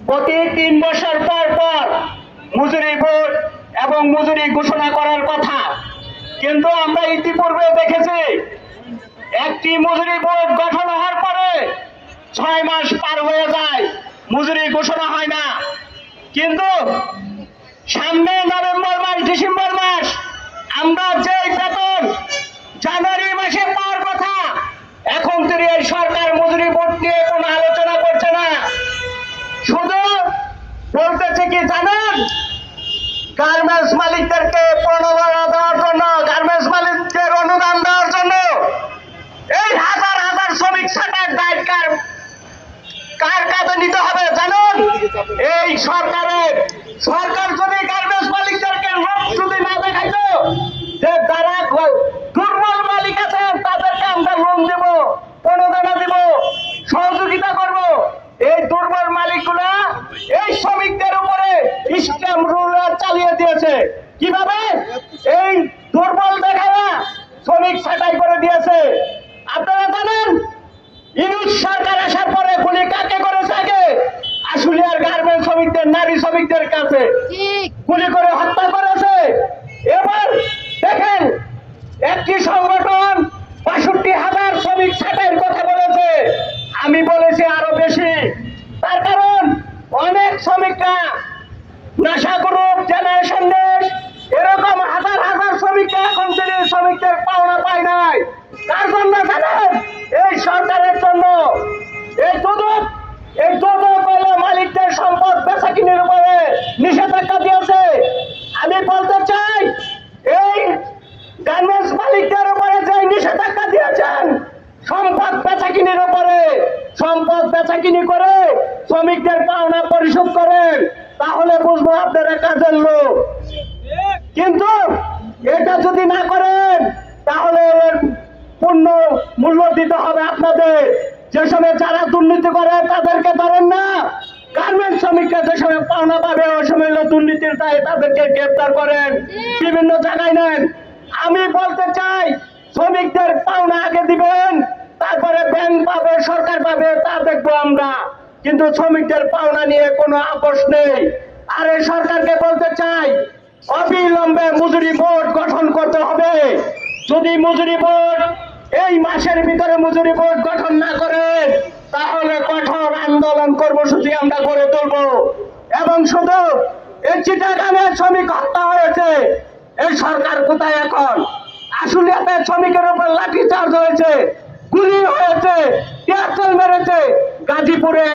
প্রতি 3 বছর পর পর মজুরি বোর্ড এবং মজুরি ঘোষণা করার কথা, কিন্তু আমরা ইতিপূর্বে দেখেছি একটি মজুরি বোর্ড গঠন হওয়ার পরে 6 মাস পার হয়ে যায়, মজুরি ঘোষণা হয় না। কিন্তু সামনে নভেম্বর মাস, ডিসেম্বর মাস আমরা যে বেতন জানুয়ারি মাসে পাওয়ার কথা, এখন তিনি এই সরকার মজুরি বোর্ড নিয়ে কোনো আলোচনা করছে না। শুধু বলতেছে কি জানেন, গার্মেন্টস মালিকদেরকে প্রণোদনা দেওয়ার জন্য, গার্মেন্টস মালিকদের অনুদান দেওয়ার জন্য এই হাজার হাজার শ্রমিক ছাঁটার দায় কার কাঁধে নিতে হবে জানেন? এই সরকার যদি গার্মেন্টস মালিকদেরকে লোক যদি না দেখাইতো যে যারা দুর্বল মালিক আছেন তাদেরকে আমরা লোন দেব, প্রণোদনা দেব, সহযোগিতা করব, এই দুর্বল মালিকগুলা এই শ্রমিকদের উপরে স্ক্যাম রুলার চালিয়ে দিয়েছে। কিভাবে? এই দুর্বল দেখারা শ্রমিক ছাঁটাই করে দিয়েছে। আপনারা জানেন ইউনূস সরকার আসার পরে গুলি কাকে করেছে? আগে আশুলিয়ার গার্মেন্টস শ্রমিকদের, নারী শ্রমিকদের কাছে গুলি করে হত্যা করেছে। এবার দেখেন একটি সংগঠন ৬২,০০০ শ্রমিক ছাঁটাইয়ের কথা বলেছে, আমি বলেছি আরো বেশি। তার কারণ অনেক শ্রমিকরা নাশা গ্রুপ, জেনারেশন নেক্সট, এরকম হাজার হাজার শ্রমিকরা এখন তিনি শ্রমিকদের পাওনা পায় নাই। কার জন্য জানেন? এই সরকারের জন্য। এই দুদক হলো মালিকদের সম্পদ বেচাকিনির উপরে নিষেধাজ্ঞা দিয়েছে। আমি বলতে চাই এই গার্মেন্টস মালিকদের উপরে যে নিষেধাজ্ঞা দিয়েছেন সম্পদ বেচাকিনির উপরে, সম্পদ বেচাকিনি করে শ্রমিকদের পাওনা পরিশোধ করেন, তাহলে বুঝবো আপনারা কাজের লোক। কিন্তু এটা যদি না করেন তাহলে এর পূর্ণ মূল্য দিতে হবে আপনাদের। যে সময় যারা দুর্নীতি করে তাদেরকে ধরেন না, গার্মেন্টস শ্রমিকরা যে সময় পাওনা পাবে ওই সময় দুর্নীতির দায়ে তাদেরকে গ্রেপ্তার করেন, বিভিন্ন জায়গায় নেন। আমি বলতে চাই শ্রমিকদের পাওনা আগে দিবেন, তারপরে ব্যাংক পাবে, সরকার পাবে, তা দেখবো আমরা। কিন্তু শ্রমিকদের পাওনা নিয়ে কোনো আপোষ নেই। আর এই সরকারকে বলতে চাই অবিলম্বে মজুরি বোর্ড গঠন করতে হবে। যদি মজুরি বোর্ড এই মাসের ভিতরে মজুরি বোর্ড গঠন না করে তাহলে কঠোর আন্দোলন কর্মসূচি আমরা গড়ে তুলব। এবং শুধু এই চিটাগাঙে শ্রমিক হত্যা হয়েছে, এই সরকার কোথায় এখন? আশুলিয়াতে শ্রমিকের উপর লাঠি চার্জ হয়েছে, গুলি হয়েছে, টিয়ার সেল মেরেছে, গাজীপুরে